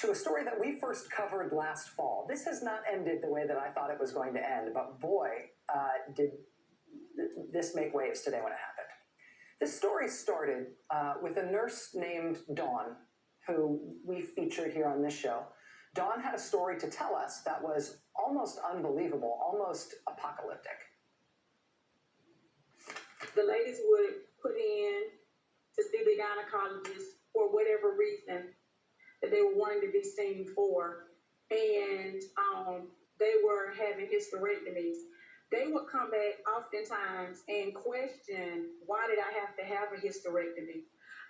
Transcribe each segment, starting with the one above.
to a story that we first covered last fall. This has not ended the way that I thought it was going to end, but boy, did this make waves today when it happened. This story started with a nurse named Dawn, who we featured here on this show. Dawn had a story to tell us that was almost unbelievable, almost apocalyptic. The ladies would put in to see the gynecologist for whatever reason that they were wanting to be seen for, and they were having hysterectomies. They would come back oftentimes and question, why did I have to have a hysterectomy?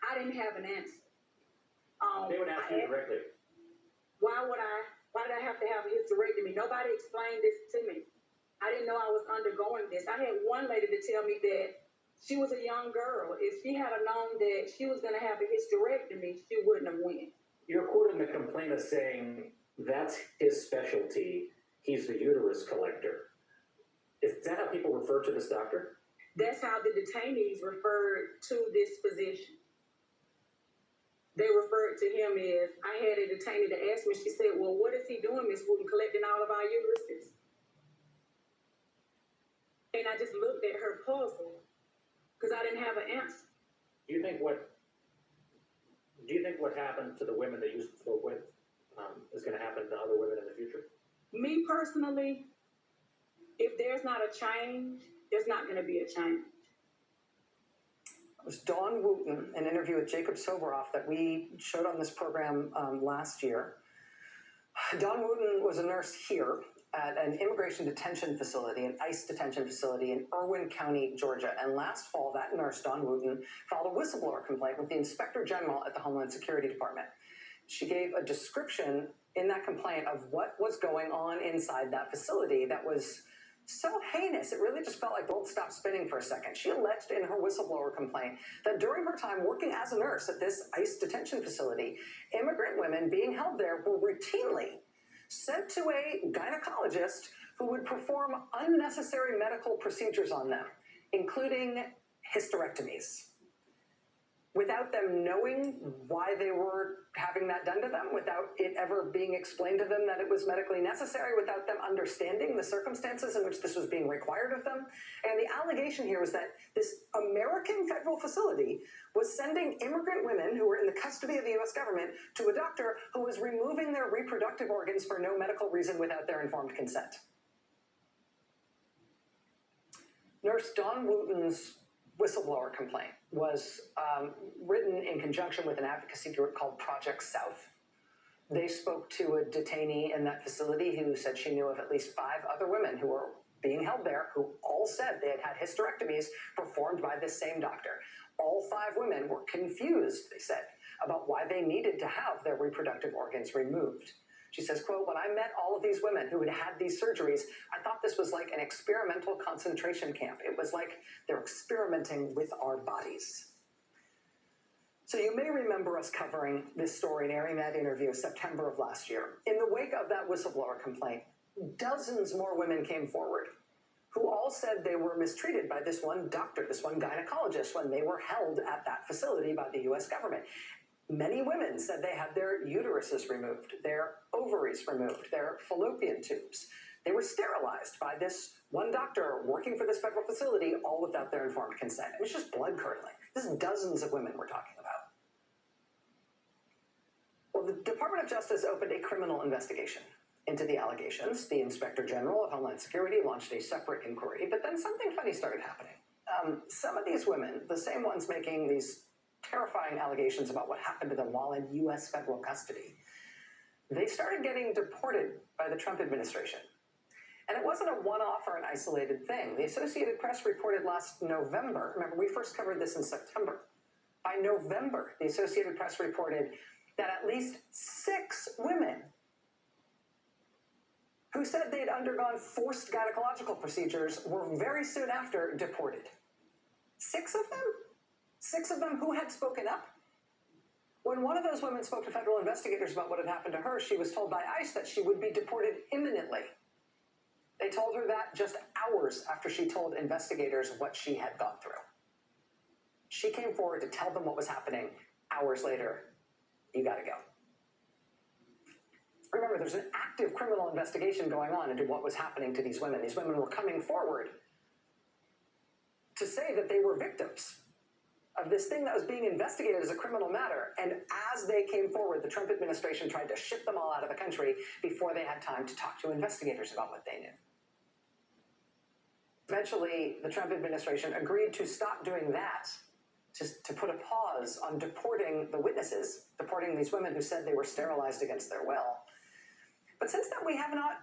I didn't have an answer. They would ask you directly. Why did I have to have a hysterectomy? Nobody explained this to me. I didn't know I was undergoing this. I had one lady to tell me that she was a young girl. If she had known that she was going to have a hysterectomy, she wouldn't have went. You're quoting the complaint as saying that's his specialty. He's the uterus collector. Is that how people refer to this doctor? That's how the detainees referred to this physician. They referred to him as, I had a detainee to ask me, she said, well, what is he doing, Miss Wooten, collecting all of our uteruses? And I just looked at her puzzled because I didn't have an answer. Do you think what happened to the women that you spoke with is going to happen to other women in the future? Me personally, if there's not a change, there's not going to be a change. It was Dawn Wooten, an interview with Jacob Soboroff that we showed on this program last year. Dawn Wooten was a nurse here at an immigration detention facility, an ICE detention facility in Irwin County, Georgia. And last fall, that nurse, Dawn Wooten, filed a whistleblower complaint with the Inspector General at the Homeland Security Department. She gave a description in that complaint of what was going on inside that facility that was so heinous, it really just felt like the world stopped spinning for a second. She alleged in her whistleblower complaint that during her time working as a nurse at this ICE detention facility, immigrant women being held there were routinely sent to a gynecologist who would perform unnecessary medical procedures on them, including hysterectomies, without them knowing why they were having that done to them, without it ever being explained to them that it was medically necessary, without them understanding the circumstances in which this was being required of them. And the allegation here was that this American federal facility was sending immigrant women who were in the custody of the U.S. government to a doctor who was removing their reproductive organs for no medical reason without their informed consent. Nurse Dawn Wooten's whistleblower complaint was written in conjunction with an advocacy group called Project South. They spoke to a detainee in that facility who said she knew of at least 5 other women who were being held there who all said they had had hysterectomies performed by this same doctor. All 5 women were confused, they said, about why they needed to have their reproductive organs removed. She says, quote, when I met all of these women who had had these surgeries, I thought this was like an experimental concentration camp. It was like they're experimenting with our bodies. So you may remember us covering this story and airing that interview September of last year. In the wake of that whistleblower complaint, dozens more women came forward who all said they were mistreated by this one doctor, this one gynecologist, when they were held at that facility by the U.S. government. Many women said they had their uteruses removed, their ovaries removed, their fallopian tubes. They were sterilized by this one doctor working for this federal facility, all without their informed consent. It was just blood-curdling. This is dozens of women we're talking about. Well, the Department of Justice opened a criminal investigation into the allegations. The Inspector General of Homeland Security launched a separate inquiry, but then something funny started happening. Some of these women, the same ones making these terrifying allegations about what happened to them while in U.S. federal custody, they started getting deported by the Trump administration. And it wasn't a one-off or an isolated thing. The Associated Press reported last November, remember we first covered this in September. By November, the Associated Press reported that at least 6 women who said they'd undergone forced gynecological procedures were very soon after deported. 6 of them? 6 of them who had spoken up? When one of those women spoke to federal investigators about what had happened to her, she was told by ICE that she would be deported imminently. They told her that just hours after she told investigators what she had gone through. She came forward to tell them what was happening. Hours later, you gotta go. remember, there's an active criminal investigation going on into what was happening to these women. These women were coming forward to say that they were victims of this thing that was being investigated as a criminal matter. And as they came forward, the Trump administration tried to ship them all out of the country before they had time to talk to investigators about what they knew. Eventually, the Trump administration agreed to stop doing that, to put a pause on deporting the witnesses, deporting these women who said they were sterilized against their will. But since then, we have not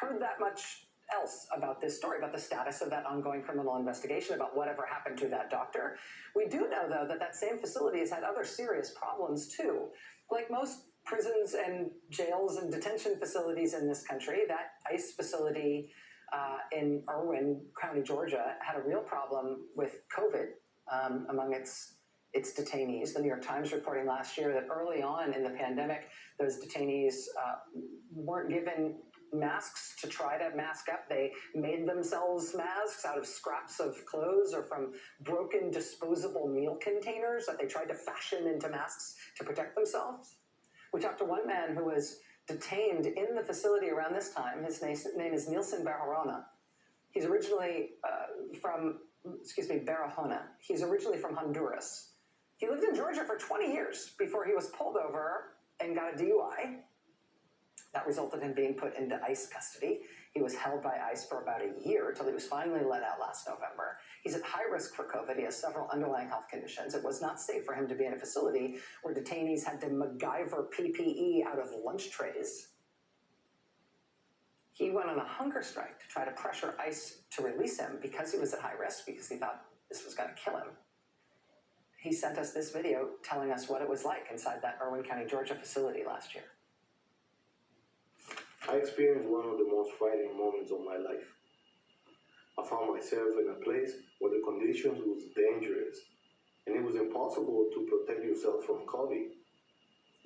heard that much else about this story, about the status of that ongoing criminal investigation, about whatever happened to that doctor. We do know, though, that that same facility has had other serious problems, too. Like most prisons and jails and detention facilities in this country, that ICE facility in Irwin County, Georgia, had a real problem with COVID among its detainees. The New York Times reporting last year that early on in the pandemic, those detainees weren't given masks to try to mask up. They made themselves masks out of scraps of clothes or from broken disposable meal containers that they tried to fashion into masks to protect themselves. We talked to one man who was detained in the facility around this time. His name is Nilson Barahona. He's originally Barahona. He's originally from Honduras. He lived in Georgia for 20 years before he was pulled over and got a DUI. That resulted in being put into ICE custody. He was held by ICE for about a year until he was finally let out last November. He's at high risk for COVID. He has several underlying health conditions. It was not safe for him to be in a facility where detainees had to MacGyver PPE out of lunch trays. He went on a hunger strike to try to pressure ICE to release him because he was at high risk, because he thought this was going to kill him. He sent us this video telling us what it was like inside that Irwin County, Georgia facility last year. I experienced one of the most frightening moments of my life. I found myself in a place where the conditions was dangerous and it was impossible to protect yourself from COVID.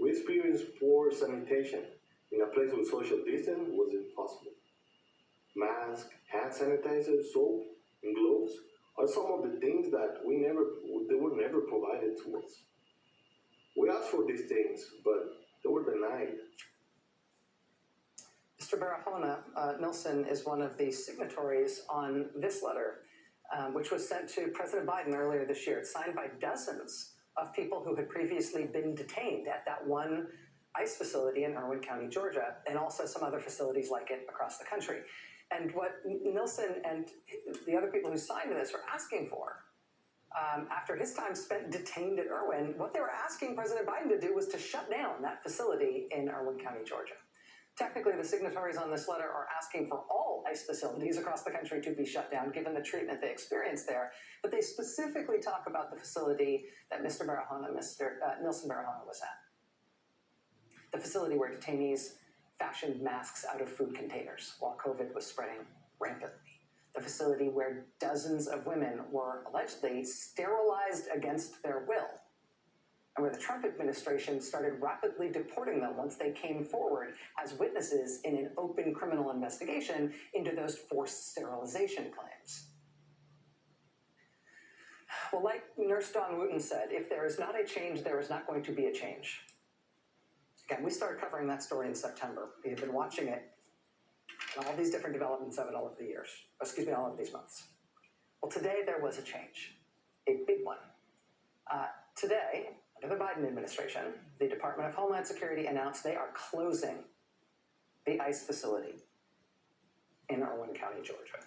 We experienced poor sanitation. In a place with social distance was impossible. Masks, hand sanitizer, soap, and gloves are some of the things that they were never provided to us. We asked for these things, but they were denied. Mr. Barahona, Nilson is one of the signatories on this letter, which was sent to President Biden earlier this year. It's signed by dozens of people who had previously been detained at that one ICE facility in Irwin County, Georgia, and also some other facilities like it across the country. And what Nilson and the other people who signed this were asking for, after his time spent detained at Irwin, what they were asking President Biden to do was to shut down that facility in Irwin County, Georgia. Technically, the signatories on this letter are asking for all ICE facilities across the country to be shut down, given the treatment they experienced there. But they specifically talk about the facility that Nilson Barahona was at. The facility where detainees fashioned masks out of food containers while COVID was spreading rampantly. The facility where dozens of women were allegedly sterilized against their will, and where the Trump administration started rapidly deporting them once they came forward as witnesses in an open criminal investigation into those forced sterilization claims. Well, like Nurse Dawn Wooten said, if there is not a change, there is not going to be a change. Again, we started covering that story in September. We have been watching it and all these different developments of it all of these months. Well, today there was a change, a big one. Today, under the Biden administration, the Department of Homeland Security announced they are closing the ICE facility in Irwin County, Georgia,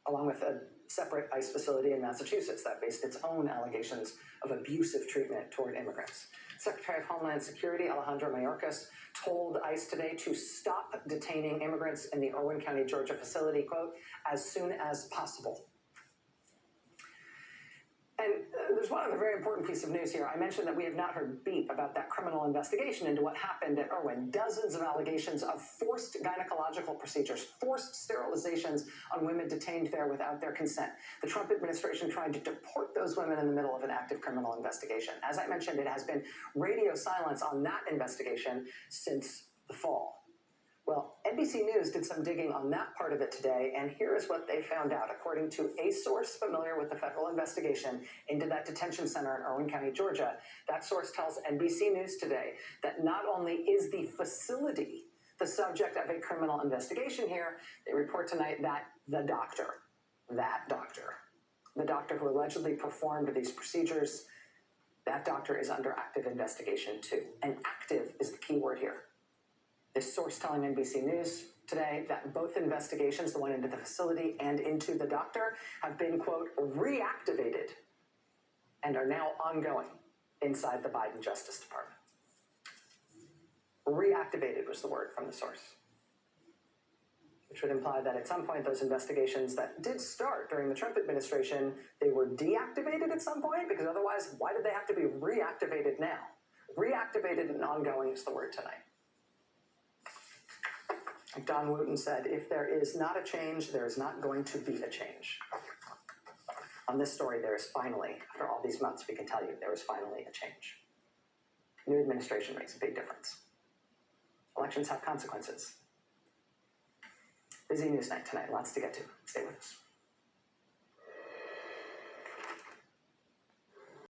along with a separate ICE facility in Massachusetts that faced its own allegations of abusive treatment toward immigrants. Secretary of Homeland Security Alejandro Mayorkas told ICE today to stop detaining immigrants in the Irwin County, Georgia facility, quote, as soon as possible. And there's one other very important piece of news here. I mentioned that we have not heard beat about that criminal investigation into what happened at Irwin. Dozens of allegations of forced gynecological procedures, forced sterilizations on women detained there without their consent. The Trump administration trying to deport those women in the middle of an active criminal investigation. As I mentioned, it has been radio silence on that investigation since the fall. Well, NBC News did some digging on that part of it today, and here is what they found out. According to a source familiar with the federal investigation into that detention center in Irwin County, Georgia, that source tells NBC News today that not only is the facility the subject of a criminal investigation here. They report tonight that the doctor who allegedly performed these procedures, that doctor is under active investigation too. And active is the key word here. This source telling NBC News today that both investigations, the one into the facility and into the doctor, have been, quote, reactivated and are now ongoing inside the Biden Justice Department. Reactivated was the word from the source, which would imply that at some point those investigations that did start during the Trump administration, they were deactivated at some point, because otherwise, why did they have to be reactivated now? Reactivated and ongoing is the word tonight. Like Don Wooten said, if there is not a change, there is not going to be a change. On this story, there is finally, after all these months, we can tell you there is finally a change. New administration makes a big difference. Elections have consequences. Busy news night tonight, lots to get to. Stay with us.